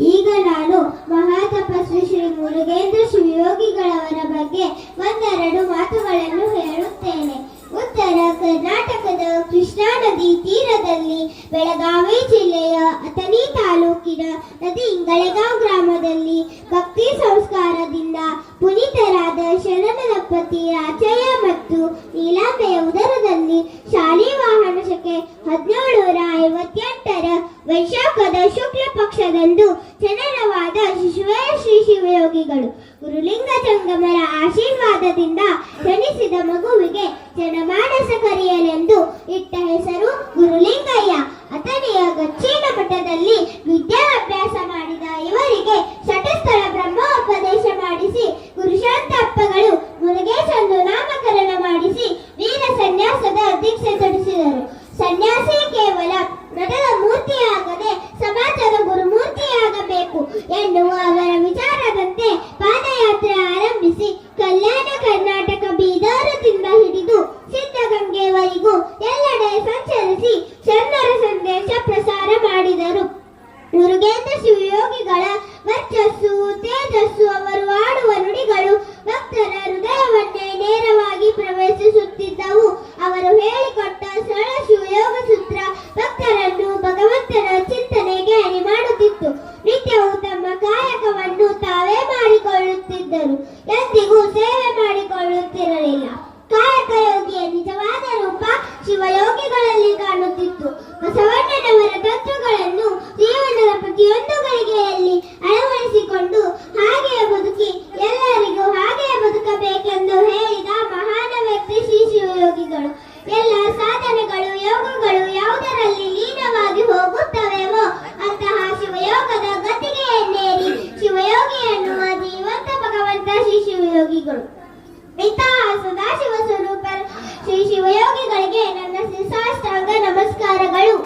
ಈಗ ನಾನು ಮಹಾತಪಸ್ವಿ ಶ್ರೀ ಮುರುಗೇಂದ್ರ ಶಿವಯೋಗಿಗಳವರ ಬಗ್ಗೆ ಒಂದೆರಡು ಮಾತುಗಳನ್ನು ಹೇಳುತ್ತೇನೆ. ಉತ್ತರ ಕರ್ನಾಟಕದ ಕೃಷ್ಣಾ ನದಿ ತೀರದಲ್ಲಿ ಬೆಳಗಾವಿ ಜಿಲ್ಲೆಯ ಅಥಣಿ ತಾಲೂಕಿನ ನದಿ ಇಂಗಳಗಾಂವ್ ಗ್ರಾಮದಲ್ಲಿ ಭಕ್ತಿ ಸಂಸ್ಕಾರದಿಂದ ಪುನೀತರಾದ ಶರಣ ದಂಪತಿ ರಾಚಯ್ಯ ಮತ್ತು ನೀಲಾಂಬೆಯ ಉದರದಲ್ಲಿ ಶಾಲಿವಾಹನ ಶಕೆ 1758 ವೈಶಾಖದ ಶುಕ್ಲ ಪಕ್ಷದಂದು ಜನನವಾದ ಶಿಶುವೇ ಶ್ರೀ ಶಿವಯೋಗಿಗಳು. ಗುರುಲಿಂಗ ಜಂಗಮರ ಆಶೀರ್ವಾದದಿಂದ ಜನಿಸಿದ ಮಗುವಿಗೆ ಜನಮಾನಸ ಕರೆಯಲೆಂದು ಇಟ್ಟ ಹೆಸರು ಗುರುಲಿಂಗಯ್ಯ. ಅಥಣಿಯ ಗಚ್ಚಿನ ಮಠದಲ್ಲಿ ವಿದ್ಯಾಭ್ಯಾಸ ಮಾಡಿದ ಇವರಿಗೆ ಶಟಸ್ಥಳ ಬ್ರಹ್ಮೋಪದೇಶ ಮಾಡಿಸಿ ಗುರುಶಾಂತಪ್ಪಗಳು ಮುರುಗೇಶನ್ನು ನಾಮಕರಣ ಮಾಡಿಸಿ ವೀರ ಸನ್ಯಾಸದ ದೀಕ್ಷೆ ತೊಡಿಸಿದರು. ಸನ್ಯಾಸಿ ಕೇವಲ ಮಠದ ಮೂರ್ತಿಯಾಗದೆ ಸಮಾಜದ ಗುರುಮೂರ್ತಿಯಾಗಬೇಕು ಎನ್ನುವ ಅವರ ವಿಚಾರದಂತೆ ಪಾದಯಾತ್ರೆ ಆರಂಭಿಸಿ ಕಲ್ಯಾಣ ಕರ್ನಾಟಕ ಬೀದರದಿಂದ ಹಿಡಿದು ಸಿದ್ಧಗಂಗೆವರೆಗೂ ಎಲ್ಲೆಡೆ ಸಂಚರಿಸಿ ಶರಣರ ಸಂದೇಶ ಪ್ರಸಾರ ಮಾಡಿದರು. ಮುರುಗೇಂದ್ರ ಶಿವಯೋಗಿಗಳ ವರ್ಚಸ್ಸು ತೇಜಸ್ಸು ಅವರು ಆಡುವ ನುಡಿಗಳು ಭಕ್ತರ ಹೃದಯವನ್ನೇ ನೇರವಾಗಿ ಪ್ರವೇಶಿಸುತ್ತಿದ್ದವು. ಅವರು ಹೇಳಿಕೊಟ್ಟ ಸರಳ ಶಿವಯೋಗ ಸೂತ್ರ ಭಕ್ತರನ್ನು ಭಗವಂತನ ಚಿಂತನೆಗೆ ಅಣಿ ಮಾಡುತ್ತಿತ್ತು. ನಿತ್ಯವೂ ತಮ್ಮ ಕಾಯಕವನ್ನು ತಾವೇ ಮಾಡಿಕೊಳ್ಳುತ್ತಿದ್ದರು, ಎಂದಿಗೂ ಸೇವೆ ಮಾಡಿಕೊಳ್ಳುತ್ತಿರಲಿಲ್ಲ. ಕಾಯಕ ಯೋಗಿಯ ನಿಜವಾದ ರೂಪ ಶಿವಯೋಗಿಗಳಲ್ಲಿ ಕಾಣುತ್ತಿತ್ತು. ಬಸವಣ್ಣನವರ ತತ್ವಗಳನ್ನು ಜೀವನದ ಪ್ರತಿಯೊಂದು ಗಳಿಗೆಯಲ್ಲಿ ಅಳವಡಿಸಿಕೊಂಡು ಹಾಗೆಯೇ ಬದುಕಿ ಎಲ್ಲರಿಗೂ ಹಾಗೆಯೇ ಬದುಕಬೇಕೆಂದು ಹೇಳಿದ ಮಹಾನ ವ್ಯಕ್ತಿ ಶ್ರೀ ಶಿವಯೋಗಿಗಳು. ಎಲ್ಲ ಸಾಧನೆಗಳು ಯೋಗಗಳು ಯಾವುದರಲ್ಲಿ ಲೀನವಾಗಿ ಹೋಗುತ್ತವೆವೋ ಅಂತಹ ಶಿವಯೋಗದ ಗತಿಗೆಯನ್ನೇರಿ ಶಿವಯೋಗಿ ಎನ್ನುವ ಜೀವಂತ ಭಗವಂತ ಶ್ರೀ ಶಿವಯೋಗಿಗಳು. ಇಂತಹ ಸದಾಶಿವ ಸ್ವರೂಪ ಶ್ರೀ ಶಿವಯೋಗಿಗಳಿಗೆ ನನ್ನ ಶಿರಸಾಷ್ಟಾಂಗ ನಮಸ್ಕಾರಗಳು.